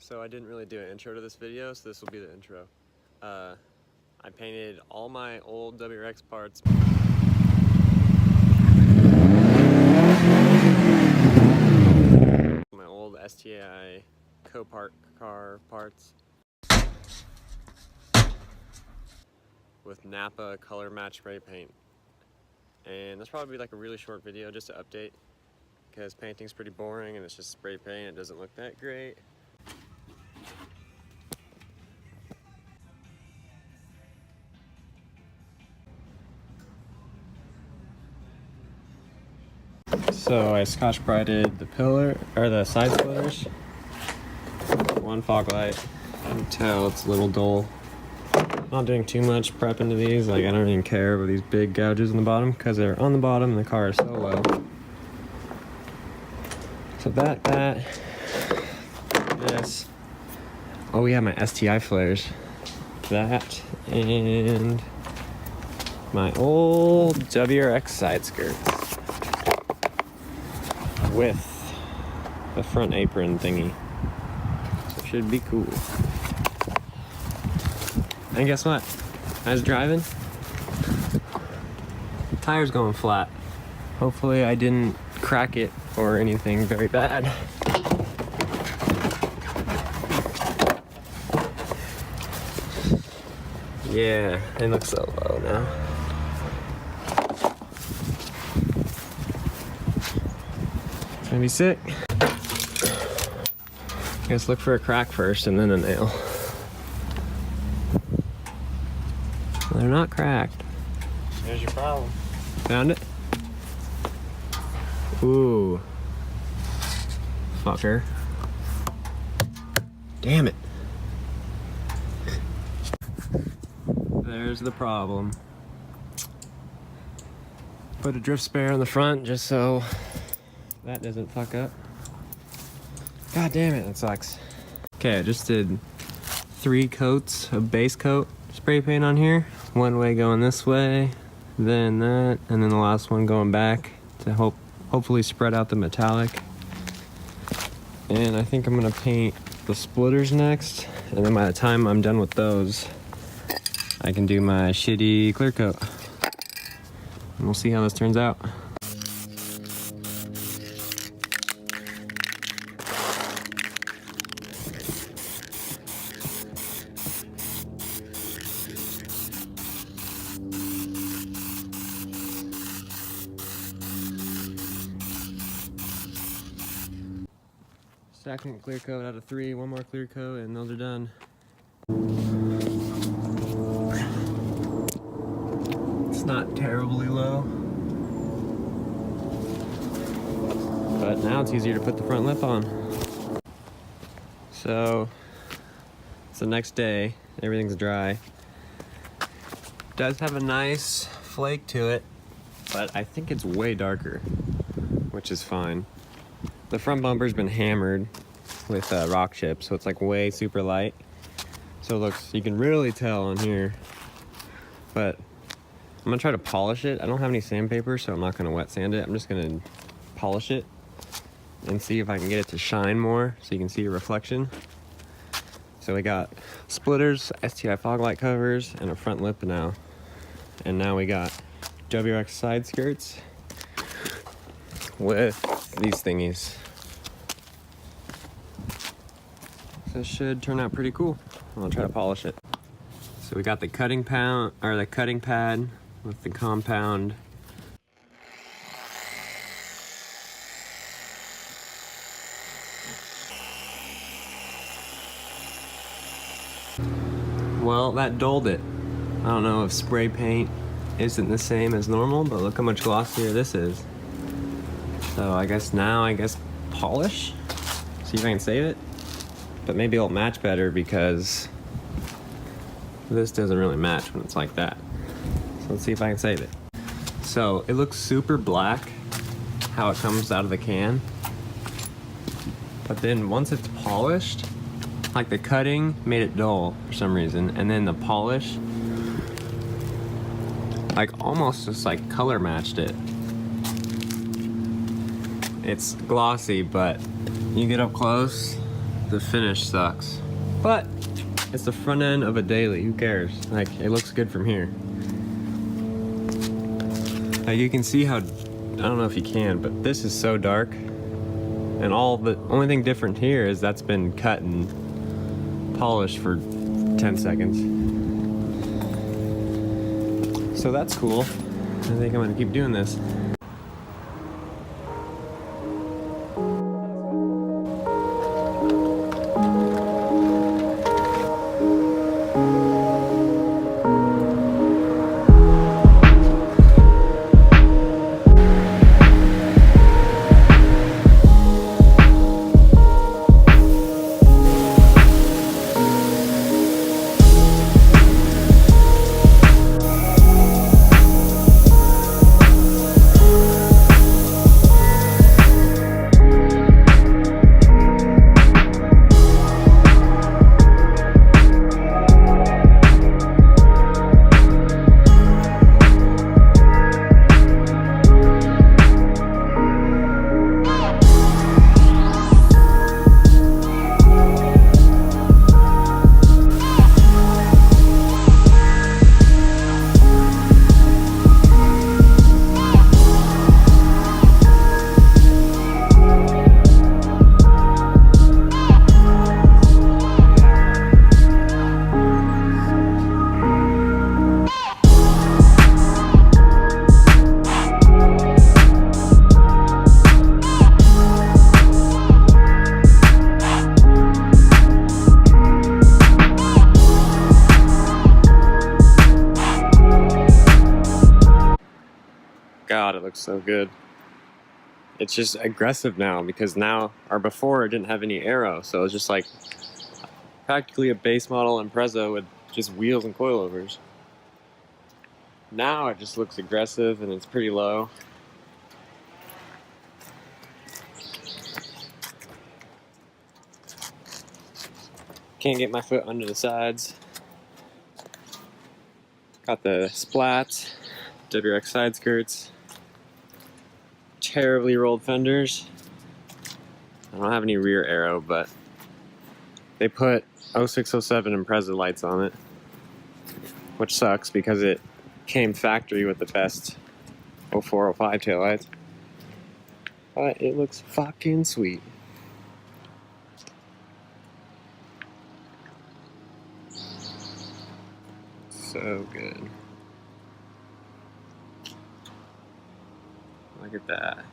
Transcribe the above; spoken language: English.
So I didn't really do an intro to this video, so this will be the intro. I painted all my old WRX parts. My old STI Copart car parts with Napa color match spray paint. And that's probably like a really short video just to update, because painting's pretty boring and it's just spray paint. It doesn't look that great. So I Scotch Brighted the pillar, or the side splitters. One fog light. You can tell it's a little dull. Not doing too much prep into these, like I don't even care about these big gouges on the bottom because they're on the bottom and the car is so low. So this. Oh yeah, my STI flares. That and my old WRX side skirts with the front apron thingy. So it should be cool. And guess what? I was driving. The tire's going flat. Hopefully I didn't crack it or anything very bad. Yeah, it looks so low now. It's gonna be sick. Guess look for a crack first and then a nail. They're not cracked. There's your problem. Found it? Ooh. Fucker. Damn it. There's the problem. Put a drift spare on the front just so that doesn't fuck up. God damn it, that sucks. Okay, I just did 3 coats of base coat spray paint on here. One way going this way, then that, and then the last one going back to hopefully spread out the metallic. And I think I'm gonna paint the splitters next, and then by the time I'm done with those, I can do my shitty clear coat. And we'll see how this turns out. Second clear coat out of 3, one more clear coat, and those are done. It's not terribly low, but now it's easier to put the front lip on. So it's the next day, everything's dry. Does have a nice flake to it, but I think it's way darker, which is fine. The front bumper's been hammered with rock chips, so it's like way super light. So it looks, you can really tell on here. But I'm gonna try to polish it. I don't have any sandpaper, so I'm not gonna wet sand it. I'm just gonna polish it and see if I can get it to shine more so you can see a reflection. So we got splitters, STI fog light covers, and a front lip now. And now we got WRX side skirts with these thingies. So it should turn out pretty cool. I'll try to polish it. So we got the cutting pad with the compound. Well, that dulled it. I don't know if spray paint isn't the same as normal, but look how much glossier this is. So I guess polish, see if I can save it. But maybe it'll match better because this doesn't really match when it's like that. So let's see if I can save it. So it looks super black, how it comes out of the can. But then once it's polished, like the cutting made it dull for some reason. And then the polish, like almost just like color matched it. It's glossy, but you get up close the finish sucks. But it's the front end of a daily, who cares? Like, it looks good from here. Like, you can see how, I don't know if you can, but this is so dark. And the only thing different here is that's been cut and polished for 10 seconds. So that's cool. I think I'm gonna keep doing this. God, it looks so good. It's just aggressive now because before it didn't have any aero, so it's just like practically a base model Impreza with just wheels and coilovers. Now it just looks aggressive and it's pretty low. Can't get my foot under the sides. Got the splats, WRX side skirts, terribly rolled fenders. I don't have any rear aero, but they put 0607 Impreza lights on it, which sucks because it came factory with the best 0405 taillights. But it looks fucking sweet. So good. Look at that.